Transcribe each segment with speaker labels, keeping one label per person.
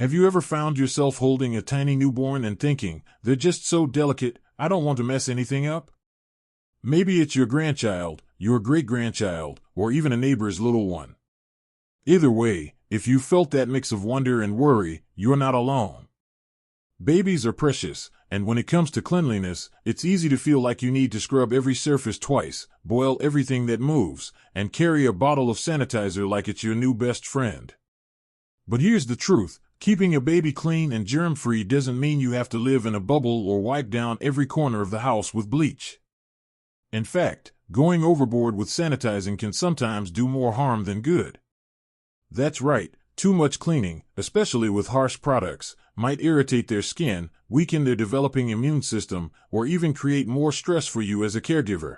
Speaker 1: Have you ever found yourself holding a tiny newborn and thinking, they're just so delicate, I don't want to mess anything up? Maybe it's your grandchild, your great-grandchild, or even a neighbor's little one. Either way, if you felt that mix of wonder and worry, you're not alone. Babies are precious, and when it comes to cleanliness, it's easy to feel like you need to scrub every surface twice, boil everything that moves, and carry a bottle of sanitizer like it's your new best friend. But here's the truth. Keeping a baby clean and germ-free doesn't mean you have to live in a bubble or wipe down every corner of the house with bleach. In fact, going overboard with sanitizing can sometimes do more harm than good. That's right, too much cleaning, especially with harsh products, might irritate their skin, weaken their developing immune system, or even create more stress for you as a caregiver.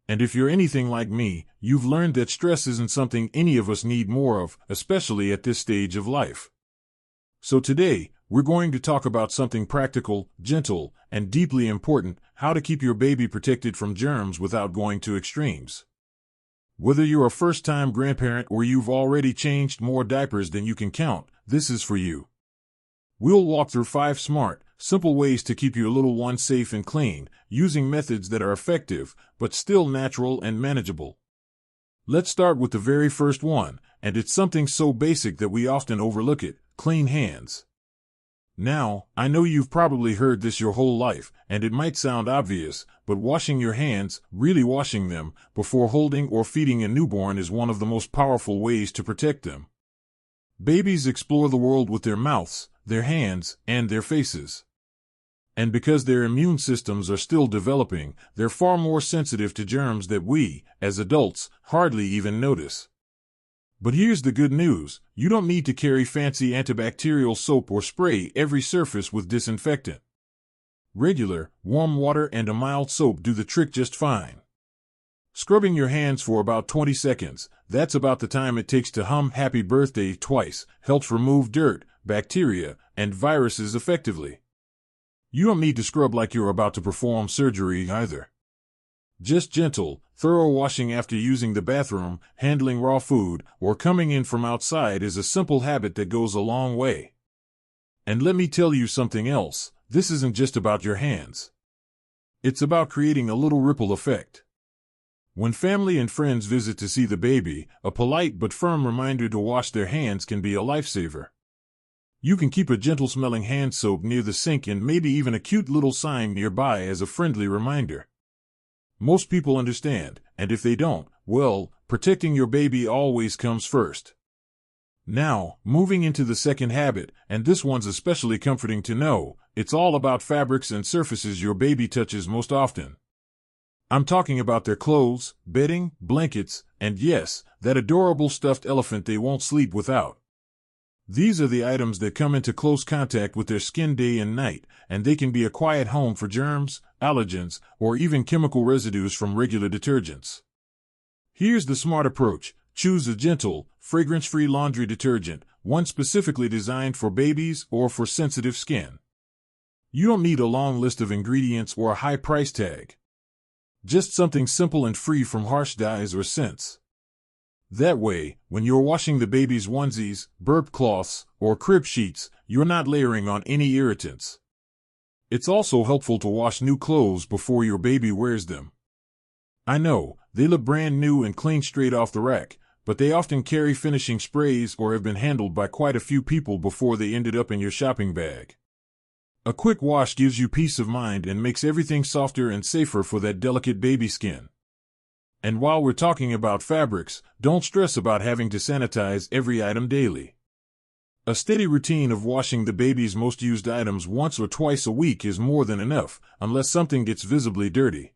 Speaker 1: And if you're anything like me, you've learned that stress isn't something any of us need more of, especially at this stage of life. So today, we're going to talk about something practical, gentle, and deeply important: how to keep your baby protected from germs without going to extremes. Whether you're a first-time grandparent or you've already changed more diapers than you can count, this is for you. We'll walk through 5 smart, simple ways to keep your little one safe and clean, using methods that are effective, but still natural and manageable. Let's start with the very first one, and it's something so basic that we often overlook it: clean hands. Now, I know you've probably heard this your whole life, and it might sound obvious, but washing your hands, really washing them, before holding or feeding a newborn is one of the most powerful ways to protect them. Babies explore the world with their mouths, their hands, and their faces. And because their immune systems are still developing, they're far more sensitive to germs that we, as adults, hardly even notice. But here's the good news: you don't need to carry fancy antibacterial soap or spray every surface with disinfectant. Regular, warm water and a mild soap do the trick just fine. Scrubbing your hands for about 20 seconds, that's about the time it takes to hum "Happy Birthday" twice, helps remove dirt, bacteria, and viruses effectively. You don't need to scrub like you're about to perform surgery either. Just gentle, thorough washing after using the bathroom, handling raw food, or coming in from outside is a simple habit that goes a long way. And let me tell you something else: this isn't just about your hands. It's about creating a little ripple effect. When family and friends visit to see the baby, a polite but firm reminder to wash their hands can be a lifesaver. You can keep a gentle-smelling hand soap near the sink and maybe even a cute little sign nearby as a friendly reminder. Most people understand, and if they don't, well, protecting your baby always comes first. Now, moving into the second habit, and this one's especially comforting to know, it's all about fabrics and surfaces your baby touches most often. I'm talking about their clothes, bedding, blankets, and yes, that adorable stuffed elephant they won't sleep without. These are the items that come into close contact with their skin day and night, and they can be a quiet home for germs, allergens, or even chemical residues from regular detergents. Here's the smart approach: choose a gentle, fragrance-free laundry detergent, one specifically designed for babies or for sensitive skin. You don't need a long list of ingredients or a high price tag. Just something simple and free from harsh dyes or scents. That way, when you're washing the baby's onesies, burp cloths, or crib sheets, you're not layering on any irritants. It's also helpful to wash new clothes before your baby wears them. I know, they look brand new and clean straight off the rack, but they often carry finishing sprays or have been handled by quite a few people before they ended up in your shopping bag. A quick wash gives you peace of mind and makes everything softer and safer for that delicate baby skin. And while we're talking about fabrics, don't stress about having to sanitize every item daily. A steady routine of washing the baby's most used items once or twice a week is more than enough, unless something gets visibly dirty.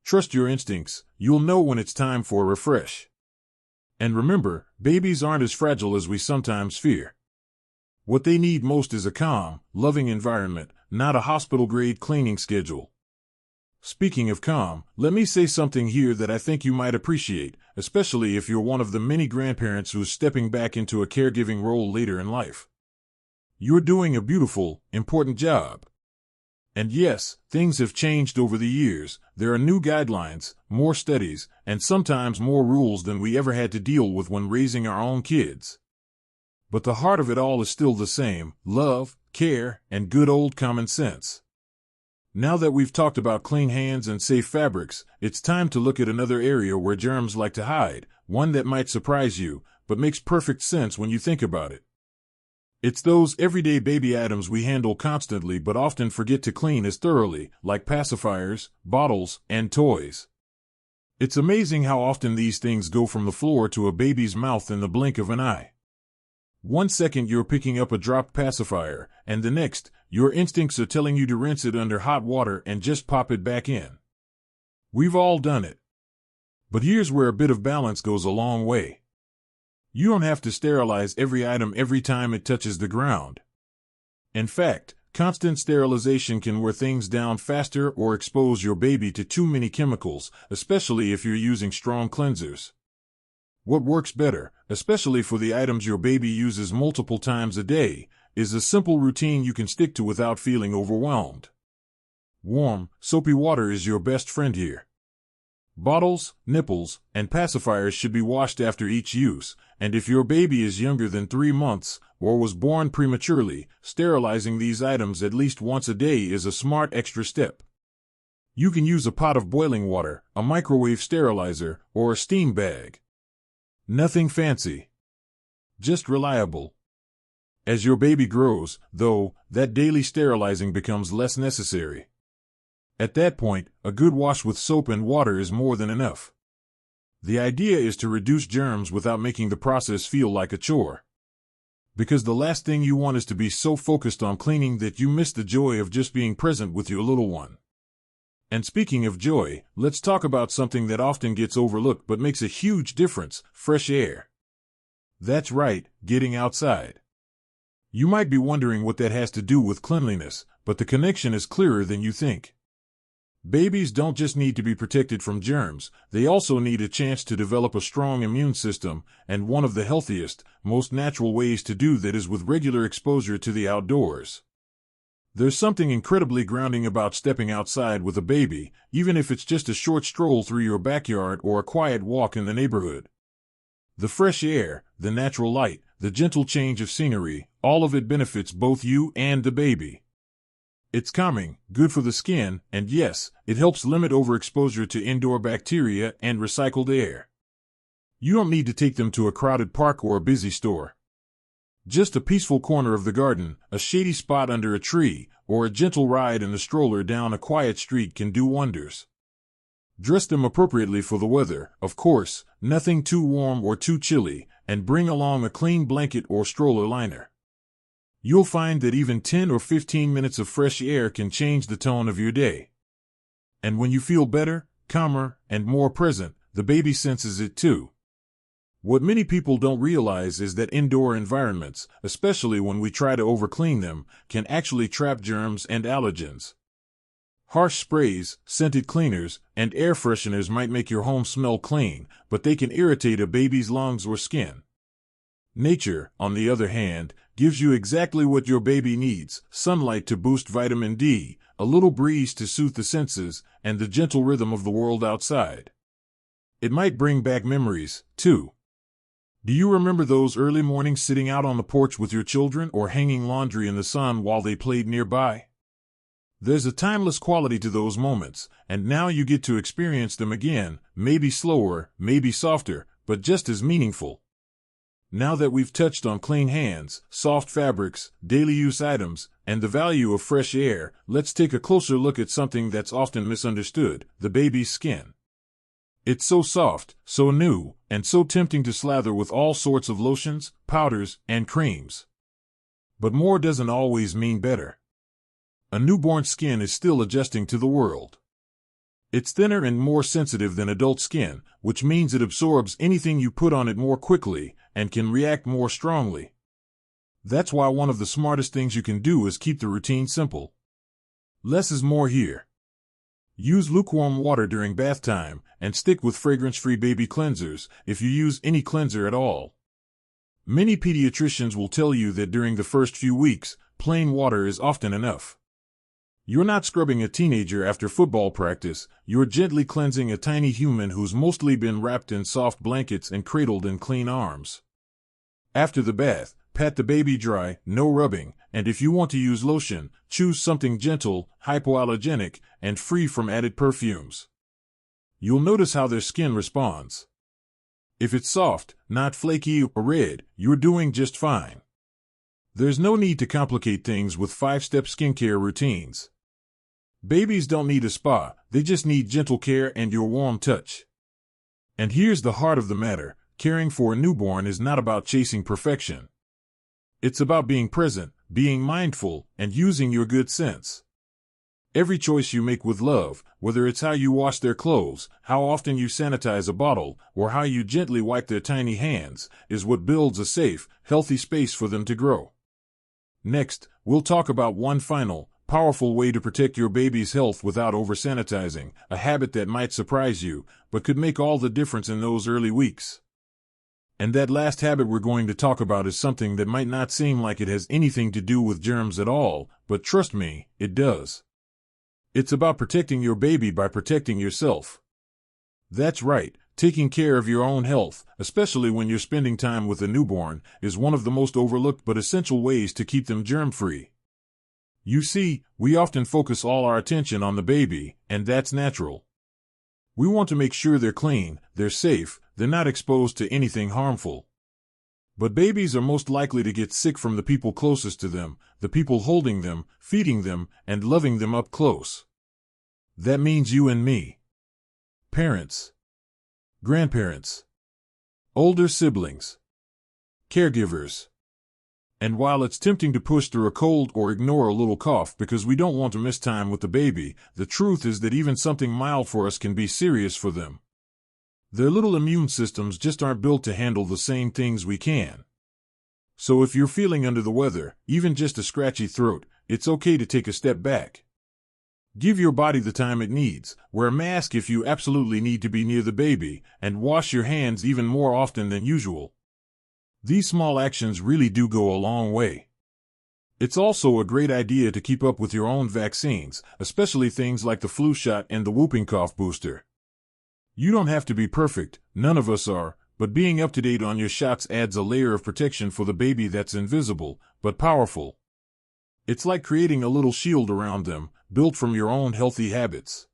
Speaker 1: Trust your instincts, you'll know when it's time for a refresh. And remember, babies aren't as fragile as we sometimes fear. What they need most is a calm, loving environment, not a hospital-grade cleaning schedule. Speaking of calm, let me say something here that I think you might appreciate, especially if you're one of the many grandparents who's stepping back into a caregiving role later in life. You're doing a beautiful, important job. And yes, things have changed over the years. There are new guidelines, more studies, and sometimes more rules than we ever had to deal with when raising our own kids. But the heart of it all is still the same: love, care, and good old common sense. Now that we've talked about clean hands and safe fabrics, it's time to look at another area where germs like to hide, one that might surprise you, but makes perfect sense when you think about it. It's those everyday baby items we handle constantly but often forget to clean as thoroughly, like pacifiers, bottles, and toys. It's amazing how often these things go from the floor to a baby's mouth in the blink of an eye. One second you're picking up a dropped pacifier, and the next, your instincts are telling you to rinse it under hot water and just pop it back in. We've all done it. But here's where a bit of balance goes a long way. You don't have to sterilize every item every time it touches the ground. In fact, constant sterilization can wear things down faster or expose your baby to too many chemicals, especially if you're using strong cleansers. What works better, especially for the items your baby uses multiple times a day, is a simple routine you can stick to without feeling overwhelmed. Warm, soapy water is your best friend here. Bottles, nipples, and pacifiers should be washed after each use, and if your baby is younger than 3 months or was born prematurely, sterilizing these items at least once a day is a smart extra step. You can use a pot of boiling water, a microwave sterilizer, or a steam bag. Nothing fancy. Just reliable. As your baby grows, though, that daily sterilizing becomes less necessary. At that point, a good wash with soap and water is more than enough. The idea is to reduce germs without making the process feel like a chore. Because the last thing you want is to be so focused on cleaning that you miss the joy of just being present with your little one. And speaking of joy, let's talk about something that often gets overlooked but makes a huge difference: fresh air. That's right, getting outside. You might be wondering what that has to do with cleanliness, but the connection is clearer than you think. Babies don't just need to be protected from germs, they also need a chance to develop a strong immune system, and one of the healthiest, most natural ways to do that is with regular exposure to the outdoors. There's something incredibly grounding about stepping outside with a baby, even if it's just a short stroll through your backyard or a quiet walk in the neighborhood. The fresh air, the natural light, the gentle change of scenery, all of it benefits both you and the baby. It's calming, good for the skin, and yes, it helps limit overexposure to indoor bacteria and recycled air. You don't need to take them to a crowded park or a busy store. Just a peaceful corner of the garden, a shady spot under a tree, or a gentle ride in the stroller down a quiet street can do wonders. Dress them appropriately for the weather, of course, nothing too warm or too chilly, and bring along a clean blanket or stroller liner. You'll find that even 10 or 15 minutes of fresh air can change the tone of your day. And when you feel better, calmer, and more present, the baby senses it too. What many people don't realize is that indoor environments, especially when we try to overclean them, can actually trap germs and allergens. Harsh sprays, scented cleaners, and air fresheners might make your home smell clean, but they can irritate a baby's lungs or skin. Nature, on the other hand, gives you exactly what your baby needs: sunlight to boost vitamin D, a little breeze to soothe the senses, and the gentle rhythm of the world outside. It might bring back memories, too. Do you remember those early mornings sitting out on the porch with your children or hanging laundry in the sun while they played nearby? There's a timeless quality to those moments, and now you get to experience them again, maybe slower, maybe softer, but just as meaningful. Now that we've touched on clean hands, soft fabrics, daily use items, and the value of fresh air, let's take a closer look at something that's often misunderstood: the baby's skin. It's so soft, so new, and so tempting to slather with all sorts of lotions, powders, and creams. But more doesn't always mean better. A newborn's skin is still adjusting to the world. It's thinner and more sensitive than adult skin, which means it absorbs anything you put on it more quickly and can react more strongly. That's why one of the smartest things you can do is keep the routine simple. Less is more here. Use lukewarm water during bath time, and stick with fragrance-free baby cleansers if you use any cleanser at all. Many pediatricians will tell you that during the first few weeks, plain water is often enough. You're not scrubbing a teenager after football practice, you're gently cleansing a tiny human who's mostly been wrapped in soft blankets and cradled in clean arms. After the bath, pat the baby dry, no rubbing, and if you want to use lotion, choose something gentle, hypoallergenic, and free from added perfumes. You'll notice how their skin responds. If it's soft, not flaky or red, you're doing just fine. There's no need to complicate things with 5-step skincare routines. Babies don't need a spa, they just need gentle care and your warm touch. And here's the heart of the matter, caring for a newborn is not about chasing perfection. It's about being present, being mindful, and using your good sense. Every choice you make with love, whether it's how you wash their clothes, how often you sanitize a bottle, or how you gently wipe their tiny hands, is what builds a safe, healthy space for them to grow. Next, we'll talk about one final, powerful way to protect your baby's health without over-sanitizing, a habit that might surprise you, but could make all the difference in those early weeks. And that last habit we're going to talk about is something that might not seem like it has anything to do with germs at all, but trust me, it does. It's about protecting your baby by protecting yourself. That's right, taking care of your own health, especially when you're spending time with a newborn, is one of the most overlooked but essential ways to keep them germ-free. You see, we often focus all our attention on the baby, and that's natural. We want to make sure they're clean, they're safe, they're not exposed to anything harmful. But babies are most likely to get sick from the people closest to them, the people holding them, feeding them, and loving them up close. That means you and me. Parents, grandparents, older siblings, caregivers. And while it's tempting to push through a cold or ignore a little cough because we don't want to miss time with the baby, the truth is that even something mild for us can be serious for them. Their little immune systems just aren't built to handle the same things we can. So if you're feeling under the weather, even just a scratchy throat, it's okay to take a step back. Give your body the time it needs, wear a mask if you absolutely need to be near the baby, and wash your hands even more often than usual. These small actions really do go a long way. It's also a great idea to keep up with your own vaccines, especially things like the flu shot and the whooping cough booster. You don't have to be perfect, none of us are, but being up to date on your shots adds a layer of protection for the baby that's invisible, but powerful. It's like creating a little shield around them, built from your own healthy habits.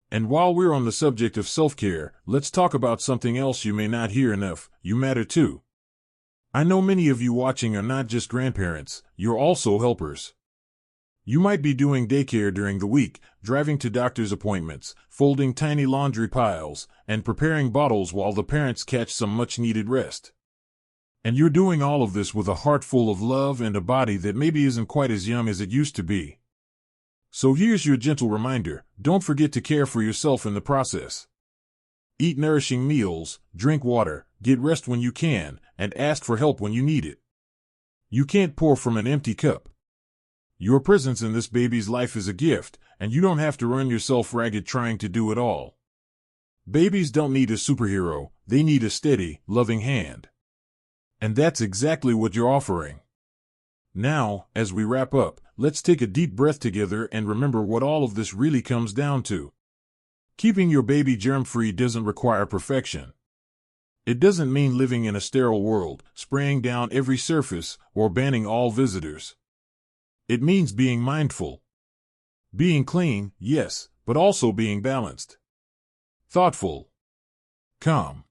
Speaker 1: And while we're on the subject of self-care, let's talk about something else you may not hear enough. You matter too. I know many of you watching are not just grandparents, you're also helpers. You might be doing daycare during the week, driving to doctor's appointments, folding tiny laundry piles, and preparing bottles while the parents catch some much-needed rest. And you're doing all of this with a heart full of love and a body that maybe isn't quite as young as it used to be. So here's your gentle reminder, don't forget to care for yourself in the process. Eat nourishing meals, drink water, get rest when you can, and ask for help when you need it. You can't pour from an empty cup. Your presence in this baby's life is a gift, and you don't have to run yourself ragged trying to do it all. Babies don't need a superhero, they need a steady, loving hand. And that's exactly what you're offering. Now, as we wrap up, let's take a deep breath together and remember what all of this really comes down to. Keeping your baby germ-free doesn't require perfection. It doesn't mean living in a sterile world, spraying down every surface, or banning all visitors. It means being mindful. Being clean, yes, but also being balanced. Thoughtful. Calm.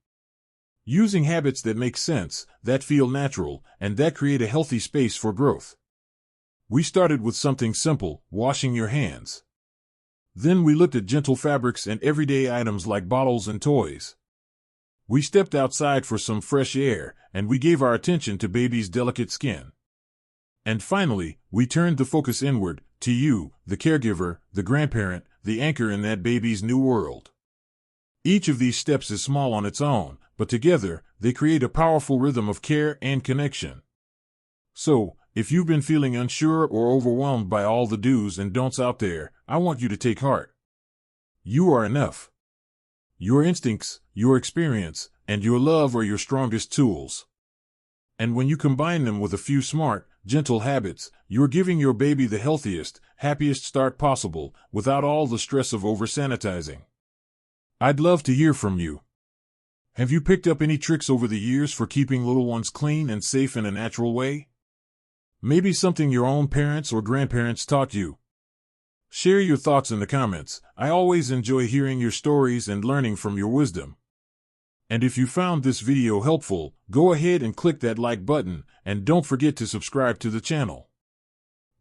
Speaker 1: Using habits that make sense, that feel natural, and that create a healthy space for growth. We started with something simple, washing your hands. Then we looked at gentle fabrics and everyday items like bottles and toys. We stepped outside for some fresh air, and we gave our attention to baby's delicate skin. And finally, we turned the focus inward, to you, the caregiver, the grandparent, the anchor in that baby's new world. Each of these steps is small on its own, but together, they create a powerful rhythm of care and connection. So, if you've been feeling unsure or overwhelmed by all the do's and don'ts out there, I want you to take heart. You are enough. Your instincts, your experience, and your love are your strongest tools. And when you combine them with a few smart, gentle habits, you're giving your baby the healthiest, happiest start possible, without all the stress of over-sanitizing. I'd love to hear from you. Have you picked up any tricks over the years for keeping little ones clean and safe in a natural way? Maybe something your own parents or grandparents taught you. Share your thoughts in the comments. I always enjoy hearing your stories and learning from your wisdom. And if you found this video helpful, go ahead and click that like button, and don't forget to subscribe to the channel.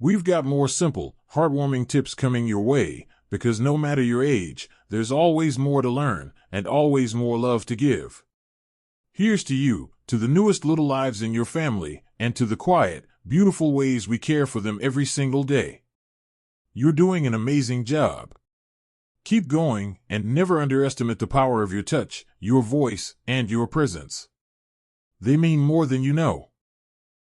Speaker 1: We've got more simple, heartwarming tips coming your way, because no matter your age, there's always more to learn, and always more love to give. Here's to you, to the newest little lives in your family, and to the quiet, beautiful ways we care for them every single day. You're doing an amazing job. Keep going, and never underestimate the power of your touch, your voice, and your presence. They mean more than you know.